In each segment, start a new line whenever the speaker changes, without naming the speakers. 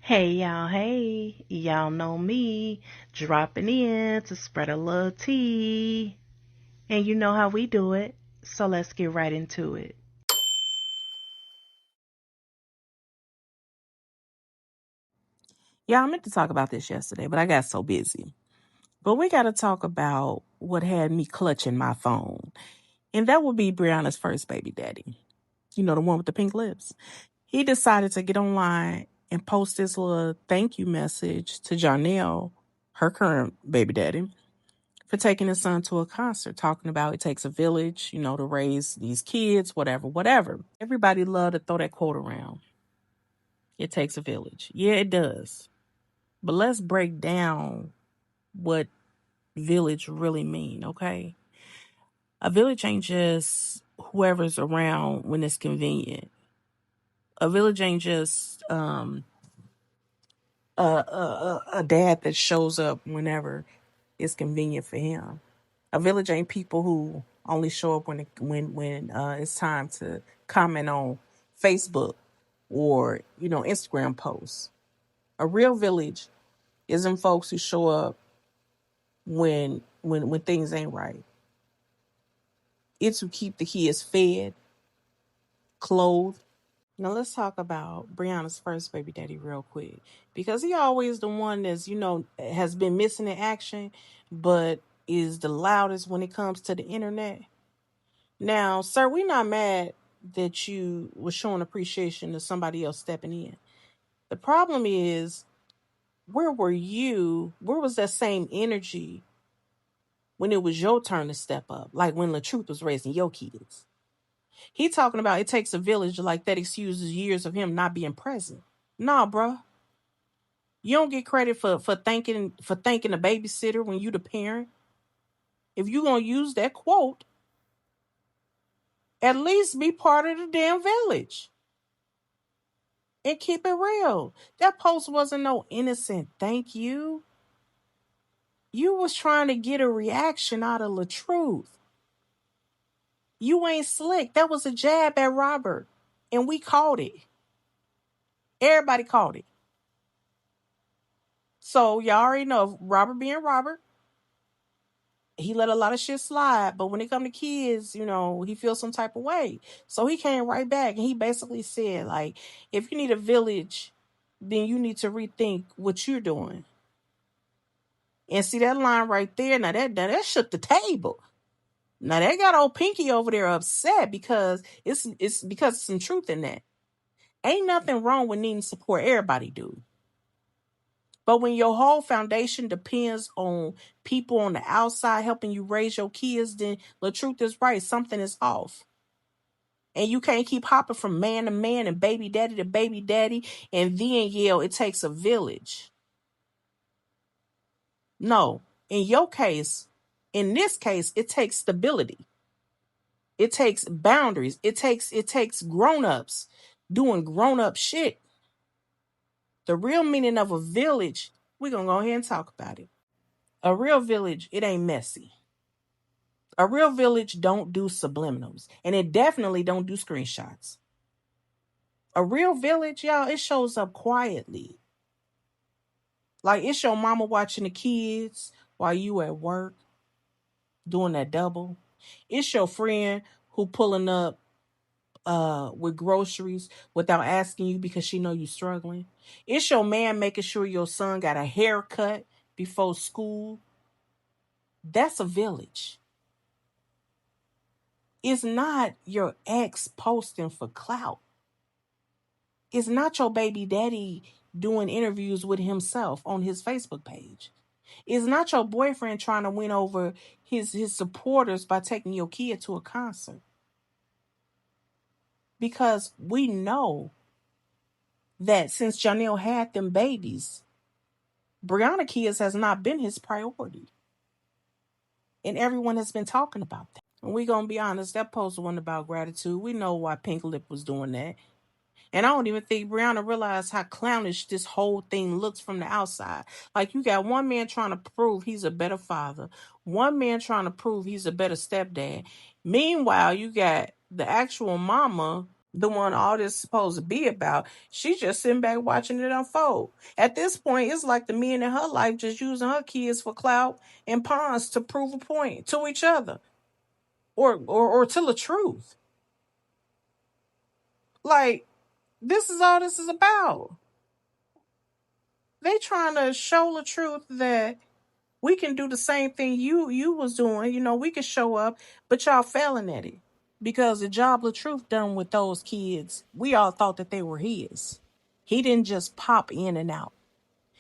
Hey y'all, hey, y'all know me, dropping in to spread a little tea. And you know how we do it, so let's get right into it.
Yeah, I meant to talk about this yesterday, but I got so busy. But we got to talk about what had me clutching my phone. And that would be Brianna's first baby daddy. You know, the one with the pink lips. He decided to get online and post this little thank you message to Janelle, her current baby daddy, for taking his son to a concert, talking about it takes a village, to raise these kids, whatever, whatever. Everybody loved to throw that quote around. It takes a village. Yeah, it does. But let's break down what village really mean, okay? A village ain't just whoever's around when it's convenient. A village ain't just a dad that shows up whenever it's convenient for him. A village ain't people who only show up when it's time to comment on Facebook or Instagram posts. A real village isn't folks who show up when things ain't right. It's who keep the kids fed, clothed. Now let's talk about Brianna's first baby daddy real quick. Because he always the one that's, has been missing in action, but is the loudest when it comes to the internet. Now, sir, we're not mad that you were showing appreciation to somebody else stepping in. The problem is, where were you? Where was that same energy when it was your turn to step up? Like when LaTruth was raising your kids. He talking about it takes a village, like that excuses years of him not being present. Nah, bruh. You don't get credit for thanking a babysitter when you the parent. If you gonna use that quote, at least be part of the damn village. And keep it real. That post wasn't no innocent thank you. You was trying to get a reaction out of LaTruth. You ain't slick. That was a jab at Robert. And we caught it. Everybody caught it. So y'all already know Robert being Robert, he let a lot of shit slide. But when it come to kids, he feels some type of way. So he came right back and he basically said, like, if you need a village, then you need to rethink what you're doing. And see that line right there. Now that shook the table. Now they got old Pinky over there upset because it's because of some truth in that. Ain't nothing wrong with needing support. Everybody do. But when your whole foundation depends on people on the outside helping you raise your kids, then the truth is right. Something is off. And you can't keep hopping from man to man and baby daddy to baby daddy and then yell, it takes a village. No. In this case, it takes stability. It takes boundaries. It takes grown-ups doing grown-up shit. The real meaning of a village, we're gonna go ahead and talk about it. A real village, it ain't messy. A real village don't do subliminals. And it definitely don't do screenshots. A real village, y'all, it shows up quietly. Like it's your mama watching the kids while you at work doing that double. It's your friend who pulling up with groceries without asking you because she know you struggling. It's your man making sure your son got a haircut before school. That's a village. It's not your ex posting for clout. It's not your baby daddy doing interviews with himself on his Facebook page. It's not your boyfriend trying to win over his supporters by taking your kid to a concert. Because we know that since Janelle had them babies, Brianna kids has not been his priority. And everyone has been talking about that. And we gonna be honest, that post wasn't about gratitude. We know why Pink Lip was doing that. And I don't even think Brianna realized how clownish this whole thing looks from the outside. Like you got one man trying to prove he's a better father, one man trying to prove he's a better stepdad. Meanwhile, you got the actual mama the one all this is supposed to be about. She's just sitting back watching it unfold. At this point, it's like the men in her life just using her kids for clout and pawns to prove a point to each other, or to LaTruth. Like, this is all this is about. They trying to show LaTruth that we can do the same thing you was doing. You know, we can show up, but y'all failing at it. Because the job LaTruth done with those kids, we all thought that they were his. He didn't just pop in and out.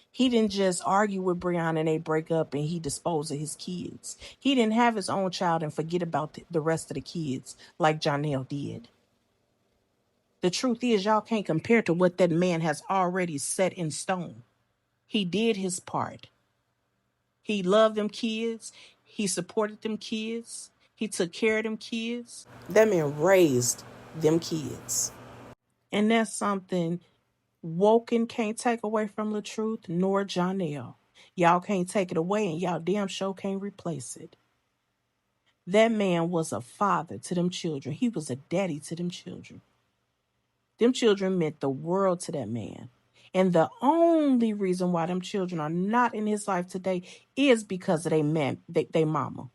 He didn't just argue with Brianna and they break up and he disposed of his kids. He didn't have his own child and forget about the rest of the kids like Janelle did. The truth is, y'all can't compare to what that man has already set in stone. He did his part. He loved them kids. He supported them kids. He took care of them kids. That man raised them kids. And that's something Woken can't take away from LaTruth nor Janelle. Y'all can't take it away and y'all damn sure can't replace it. That man was a father to them children. He was a daddy to them children. Them children meant the world to that man. And the only reason why them children are not in his life today is because of they mama.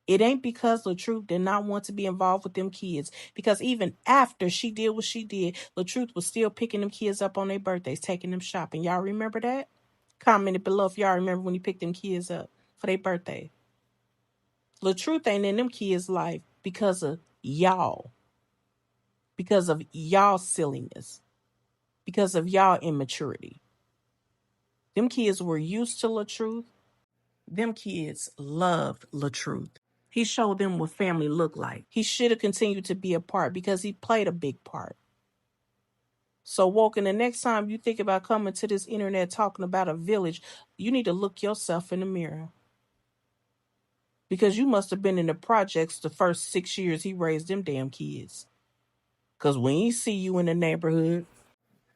It ain't because LaTruth did not want to be involved with them kids. Because even after she did what she did, LaTruth was still picking them kids up on their birthdays, taking them shopping. Y'all remember that? Comment it below if y'all remember when he picked them kids up for their birthday. LaTruth ain't in them kids' life because of y'all. Because of y'all silliness. Because of y'all immaturity. Them kids were used to LaTruth. Them kids loved LaTruth. He showed them what family looked like. He should have continued to be a part because he played a big part. So, Woken, the next time you think about coming to this internet talking about a village, you need to look yourself in the mirror. Because you must have been in the projects the first 6 years he raised them damn kids. Because when he see you in the neighborhood,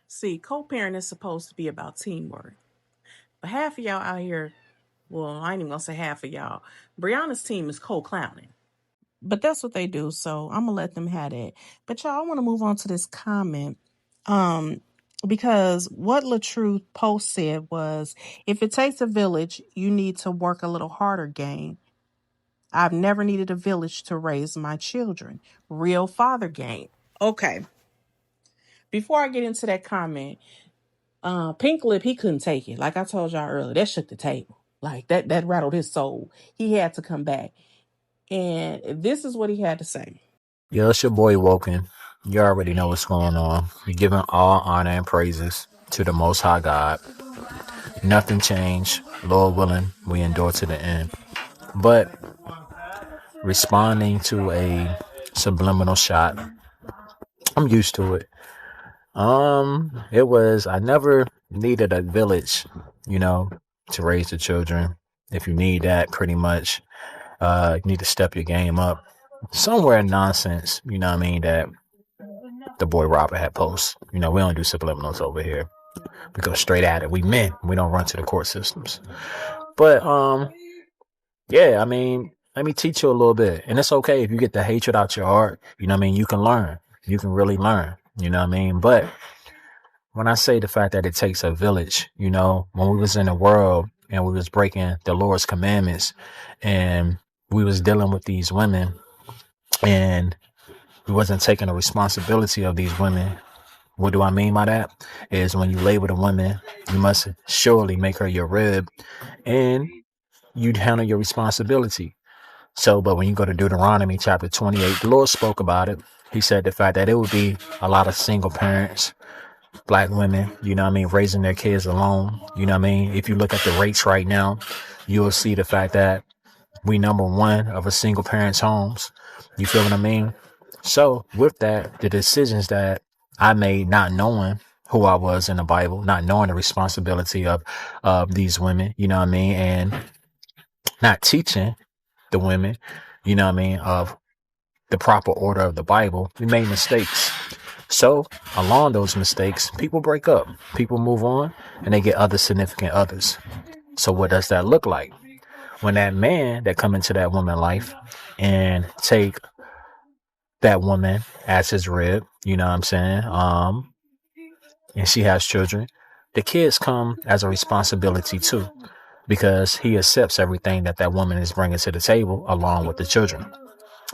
see, co-parent is supposed to be about teamwork. But half of y'all out here, well, I ain't even going to say half of y'all. Brianna's team is co-clowning. But that's what they do, so I'm gonna let them have that. But y'all, I want to move on to this comment, because what LaTruth post said was, if it takes a village, you need to work a little harder, gang. I've never needed a village to raise my children. Real father gang. Okay. Before I get into that comment, Pink Lip, he couldn't take it. Like I told y'all earlier, that shook the table. Like that rattled his soul. He had to come back. And this is what he had to say.
Yo, it's your boy Woken. You already know what's going on. We're giving all honor and praises to the Most High God. Nothing changed. Lord willing, we endure to the end. But responding to a subliminal shot, I'm used to it. It was, I never needed a village, to raise the children. If you need that, pretty much, you need to step your game up. Somewhere nonsense, that the boy Robert had posts. We don't do subliminals over here. We go straight at it. We men. We don't run to the court systems. But let me teach you a little bit. And it's okay if you get the hatred out your heart. You can learn. You can really learn. But when I say the fact that it takes a village, when we was in the world and we was breaking the Lord's commandments and we was dealing with these women and we wasn't taking the responsibility of these women. What do I mean by that? Is when you label a woman, you must surely make her your rib and you'd handle your responsibility. So, but when you go to Deuteronomy chapter 28, the Lord spoke about it. He said the fact that it would be a lot of single parents, black women, raising their kids alone. If you look at the rates right now, you'll see the fact that we number one of a single parent's homes. You feel what I mean? So with that, the decisions that I made, not knowing who I was in the Bible, not knowing the responsibility of these women, and not teaching the women, of the proper order of the Bible, we made mistakes. So along those mistakes, people break up, people move on, and they get other significant others. So what does that look like? When that man that come into that woman's life and take that woman as his rib, you know what I'm saying? And she has children. The kids come as a responsibility too, because he accepts everything that that woman is bringing to the table along with the children.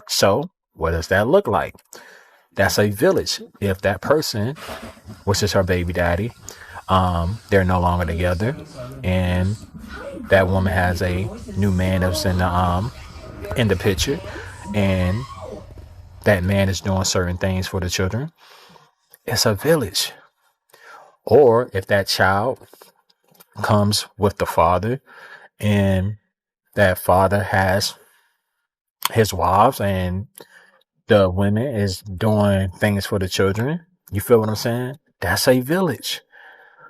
So what does that look like? That's a village. If that person, which is her baby daddy, they're no longer together, and that woman has a new man that's in the picture, and that man is doing certain things for the children, it's a village. Or if that child comes with the father, and that father has his wives, and the women is doing things for the children, you feel what I'm saying? That's a village.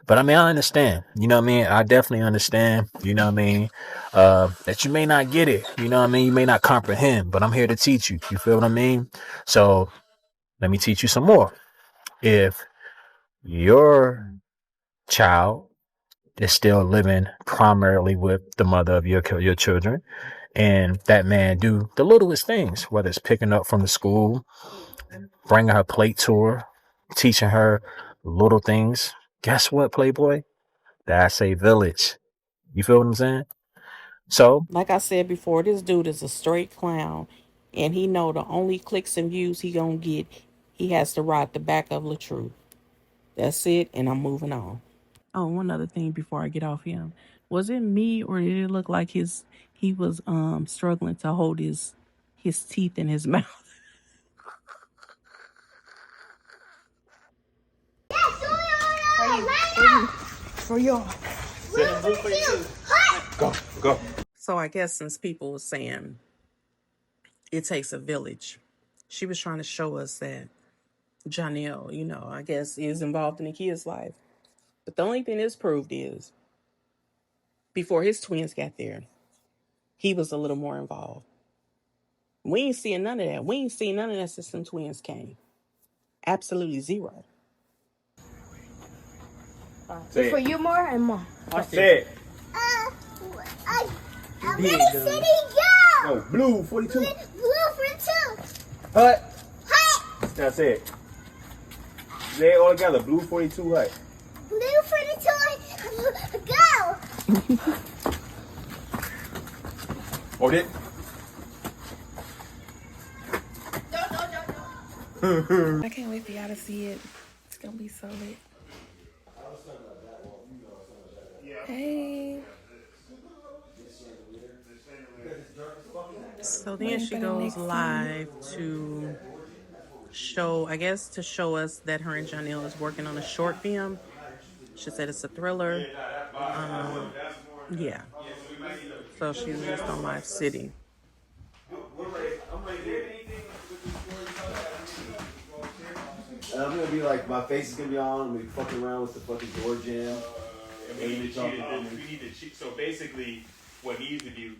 But I mean, I understand, you know what I mean? I definitely understand, you know what I mean? That you may not get it, you know what I mean? You may not comprehend, but I'm here to teach you. You feel what I mean? So let me teach you some more. If your child is still living primarily with the mother of your children, and that man do the littlest things, whether it's picking up from the school, bringing her plate to her, teaching her little things, guess what, Playboy? That's a village. You feel what I'm saying? So,
Like I said before, this dude is a straight clown, and he know the only clicks and views he gonna get, he has to ride the back of LaTruth. That's it, and I'm moving on. Oh, one other thing before I get off him. Was it me, or did it look like he was struggling to hold his teeth in his mouth? For you. Go. So I guess since people were saying it takes a village, she was trying to show us that Janelle, I guess is involved in the kid's life. But the only thing this proved is before his twins got there, he was a little more involved. We ain't seeing none of that. We ain't seeing none of that since some twins came. Absolutely zero.
Say for you more and more.
Say it.
I'm ready, city, go!
No, blue 42.
Blue 42.
Hut.
Hut.
Now say it. Say it all together. Blue 42 hut.
Blue 42, go!
Hold it.
I can't wait for y'all to see it. It's gonna be so lit. Hey.
So then she goes live to show us that her and Janelle is working on a short film. She said it's a thriller. Yeah. So she was just on live city.
I'm gonna be like, my face is gonna be on. I'm gonna be fucking around with the fucking door jam.
We need to cheat. So basically, what needs to do.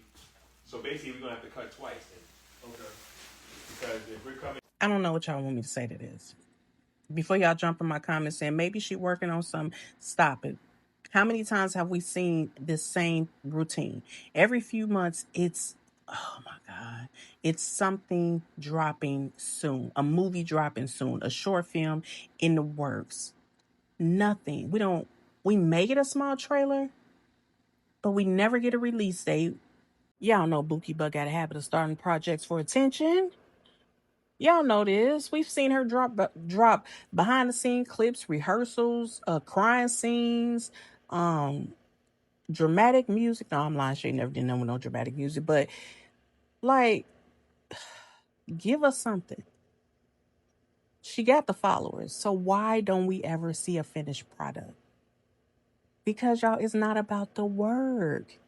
So basically, we're gonna have to cut twice then. Okay. Because if we're coming.
I don't know what y'all want me to say to this. Before y'all jump in my comments saying maybe she working on some, stop it. How many times have we seen this same routine? Every few months, oh my God, it's something dropping soon, a movie dropping soon, a short film in the works. Nothing. We may get a small trailer, but we never get a release date. Y'all know Bookie Bug got a habit of starting projects for attention. Y'all know this. We've seen her drop behind the scene clips, rehearsals, crying scenes, dramatic music. No, I'm lying. She never did no dramatic music, but like, give us something. She got the followers, so why don't we ever see a finished product? Because y'all, it's not about the work.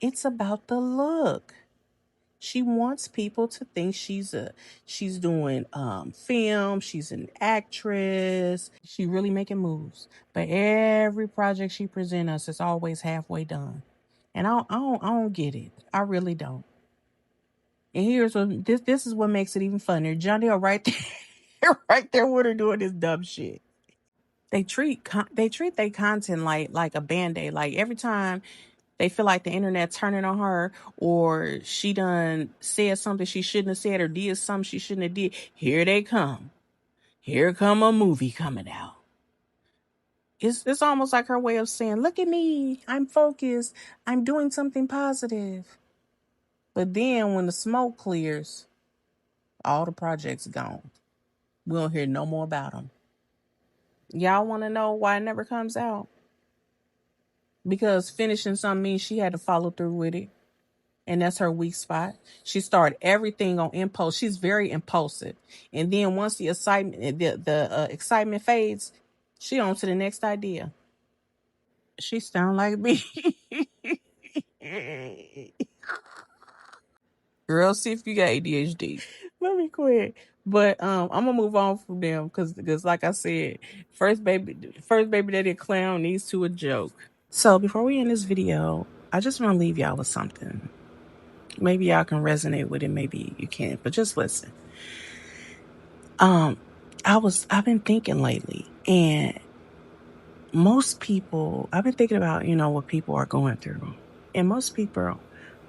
It's about the look. She wants people to think she's doing film, she's an actress. She really making moves. But every project she presents us is always halfway done. And I don't get it. I really don't. And here's what this is what makes it even funnier. Janelle right there, right there with her doing this dumb shit. They treat their content like a Band-Aid. Like every time They feel like the internet turning on her, or she done said something she shouldn't have said, or did something she shouldn't have did. Here they come. Here come a movie coming out. It's almost like her way of saying, look at me. I'm focused. I'm doing something positive. But then when the smoke clears, all the projects gone. We don't hear no more about them. Y'all want to know why it never comes out? Because finishing something means she had to follow through with it. And that's her weak spot. She started everything on impulse. She's very impulsive. And then once the excitement fades, she on to the next idea. She sound like me. Girl, see if you got ADHD. Let me quit. But I'm gonna move on from them because like I said, first baby daddy a clown, these two a joke. So before we end this video, I just want to leave y'all with something. Maybe y'all can resonate with it, maybe you can't, but just listen. I've been thinking lately, and most people, I've been thinking about, what people are going through. And most people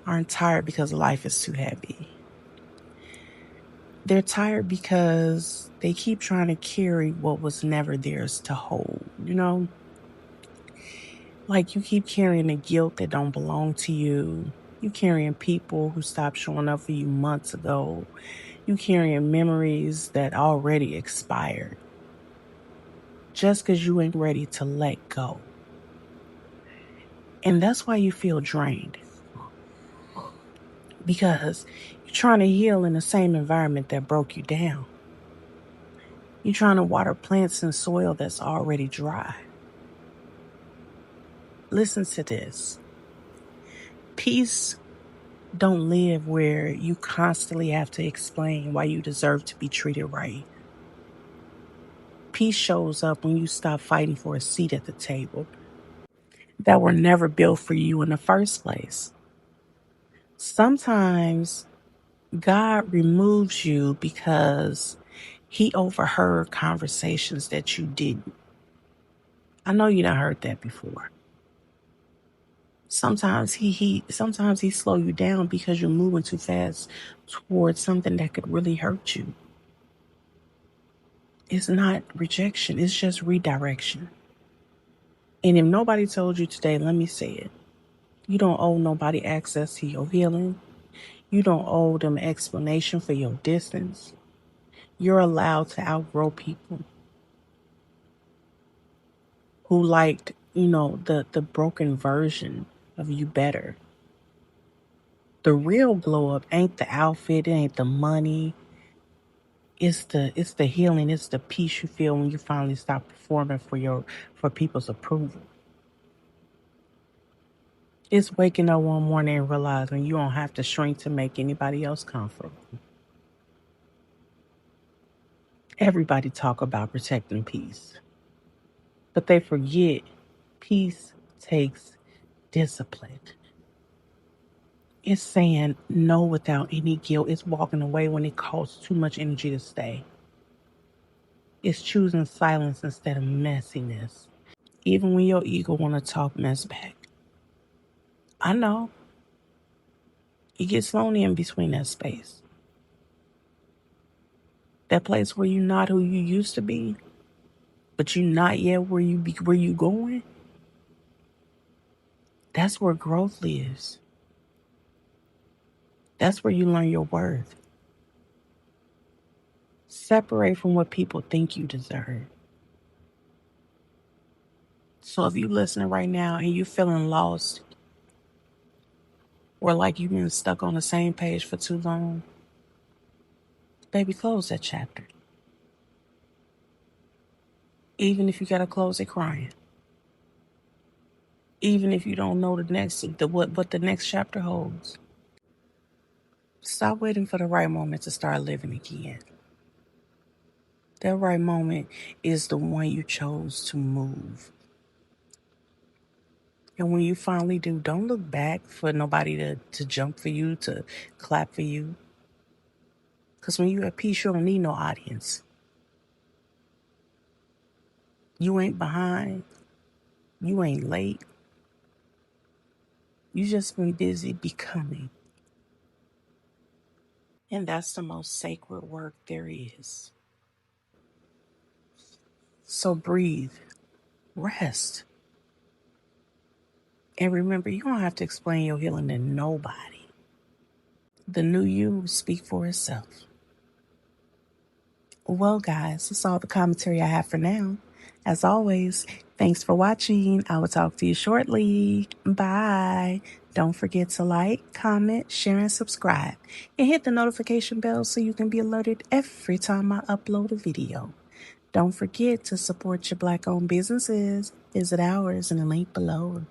aren't tired because life is too heavy. They're tired because they keep trying to carry what was never theirs to hold, Like you keep carrying the guilt that don't belong to you. You carrying people who stopped showing up for you months ago. You carrying memories that already expired. Just because you ain't ready to let go. And that's why you feel drained. Because you're trying to heal in the same environment that broke you down. You're trying to water plants in soil that's already dry. Listen to this. Peace don't live where you constantly have to explain why you deserve to be treated right. Peace shows up when you stop fighting for a seat at the table that were never built for you in the first place. Sometimes God removes you because he overheard conversations that you didn't. I know you done heard that before. Sometimes he slow you down because you're moving too fast towards something that could really hurt you. It's not rejection, it's just redirection. And if nobody told you today, let me say it. You don't owe nobody access to your healing. You don't owe them explanation for your distance. You're allowed to outgrow people who liked, the broken version of you better. The real glow up ain't the outfit, it ain't the money. It's the healing, it's the peace you feel when you finally stop performing for people's approval. It's waking up one morning and realizing you don't have to shrink to make anybody else comfortable. Everybody talk about protecting peace, but they forget peace takes discipline. It's saying no without any guilt. It's walking away when it costs too much energy to stay. It's choosing silence instead of messiness. Even when your ego want to talk mess back. I know. You get lonely in between that space. That place where you're not who you used to be, but you're not yet where you going. That's where growth lives. That's where you learn your worth. Separate from what people think you deserve. So if you're listening right now and you're feeling lost, or like you've been stuck on the same page for too long, baby, close that chapter. Even if you gotta close it crying. Even if you don't know what the next chapter holds. Stop waiting for the right moment to start living again. That right moment is the one you chose to move. And when you finally do, don't look back for nobody to jump for you, to clap for you. Because when you're at peace, you don't need no audience. You ain't behind. You ain't late. You just been busy becoming. And that's the most sacred work there is. So breathe, rest. And remember, you don't have to explain your healing to nobody. The new you will speak for itself. Well, guys, that's all the commentary I have for now. As always, thanks for watching. I will talk to you shortly. Bye. Don't forget to like, comment, share, and subscribe. And hit the notification bell so you can be alerted every time I upload a video. Don't forget to support your Black-owned businesses. Visit ours in the link below.